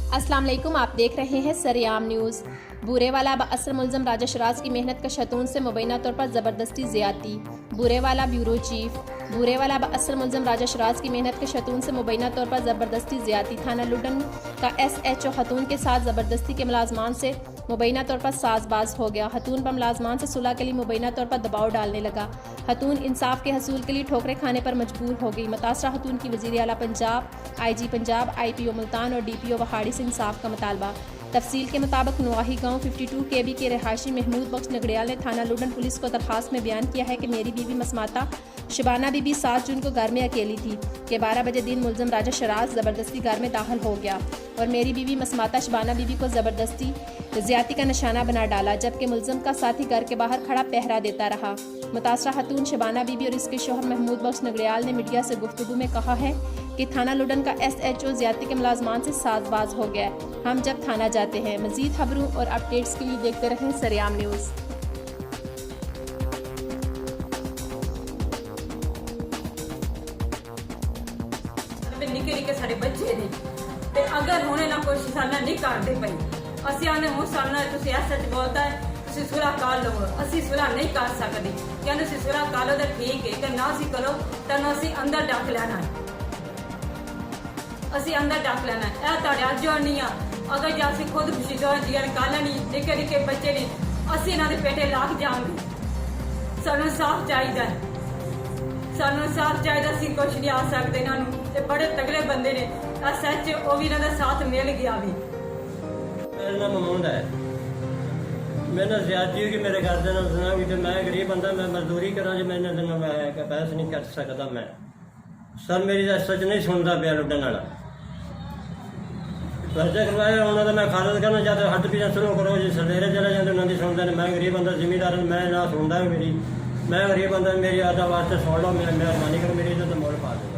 अस्सलाम वालेकुम, आप देख रहे हैं सरेआम न्यूज़। बूरेवाला असर मुलजम राजा शराज की मेहनत का शतून से मुबैना तौर पर ज़बरदस्ती ज़्यादती। Burewala bureau chief. बूरेवाला असर मुलजम राजा शराज की मेहनत के शतून से मुबैना तौर पर ज़बरदस्ती ज़्यादती। थाना लुडन का SHO खतून के साथ ज़बरदस्ती के मुलाजमान से मुबैना तौर पर साजबाज हो गया। खतून पर मुलाजमान से सुलह के लिए मुबैना तौर पर दबाव डालने लगा। खतून इंसाफ के हसूल के लिए ठोकरें खाने पर मजबूर हो गई। मुतासरा खतून की वज़ीर आला पंजाब, IG पंजाब, IPO मुल्तान और DPO वहाड़ी से इंसाफ का मुतालबा। तफसील के मुताबिक नवाही गाँव 52 KB के रहायशी महमूद बख्श नगड़ियाल ने थाना लुडन पुलिस को दरखास्त में बयान किया है कि मेरी बीवी मसमाता शबाना बीबी 7 जून को घर में अकेली थी कि 12 बजे दिन मुलजम राजा शराज ज़बरदस्ती घर में दाखिल हो गया और मेरी बीवी मसमाता शबाना बीबी को ज़बरदस्ती ज़्यादती का निशाना बना डाला, जबकि मुलजम का साथी घर के बाहर खड़ा पहरा देता रहा। मुतासरा खतून शबाना बीबी और इसके शोहर महमूद बख्श नगड़ियाल ने मीडिया से गुफ्तगू में कहा है कि थाना लुडन का SHO ज़्यादती के मुलाजमान से साजबाज हो गया। हम जब थाना जाते हैं। मज़ीद खबरों और अपडेट्स के लिए देखते रहें सरेआम न्यूज़। निके निके साडे बच्चे ने ते अगर हुणे ना कोशिश साडा नहीं करदे पई असी आने हुण साडा तुसीं सच बोलदा है तुसीं सुलह कर लो। असी सुलह नहीं कर सकदे कहंदे तुसीं सुलह कर लो तो ठीक है ते ना असी करो तो ना असी अंदर डक लेना है। असी अंदर डक लेना है। यह तुहाडे अज नहीं आ अगर जे असी खुद खुशी जियां कर लैनी निके निके बच्चे ने असी इन्हां दे पेटे लाग जावांगे। सानूं साफ चाहिदा है, सानूं साफ चाहिदा। असी कुछ नहीं आ सकदे इन्हां नूं ते बड़े तगड़े बंदे ने सच वो भी इन्हां दा साथ मिल गया भी। मेरा नाम महमूद है। मैंने ज्यादती हुई कि मेरे घर के नाम सुना कि मैं गरीब बंदा मैं मजदूरी करा जो मैंने दिन बहस नहीं कर सकता। मैं सर मेरी सच नहीं सुनता पिया लुडन वाला पर्चा करवाया उन्होंने मैं खारिज करना चाहता हद पीछा शुरू करो जी सवेरे चले जाते उन्होंने सुनते हैं। मैं गरीब बंदा जिमीदार मैं ना सुनता मेरी मैं गरीब बंदा मेरी आदा वास्ते सुन लो मेहरबानी करो मेरी इज्जत मोड़ पा दो।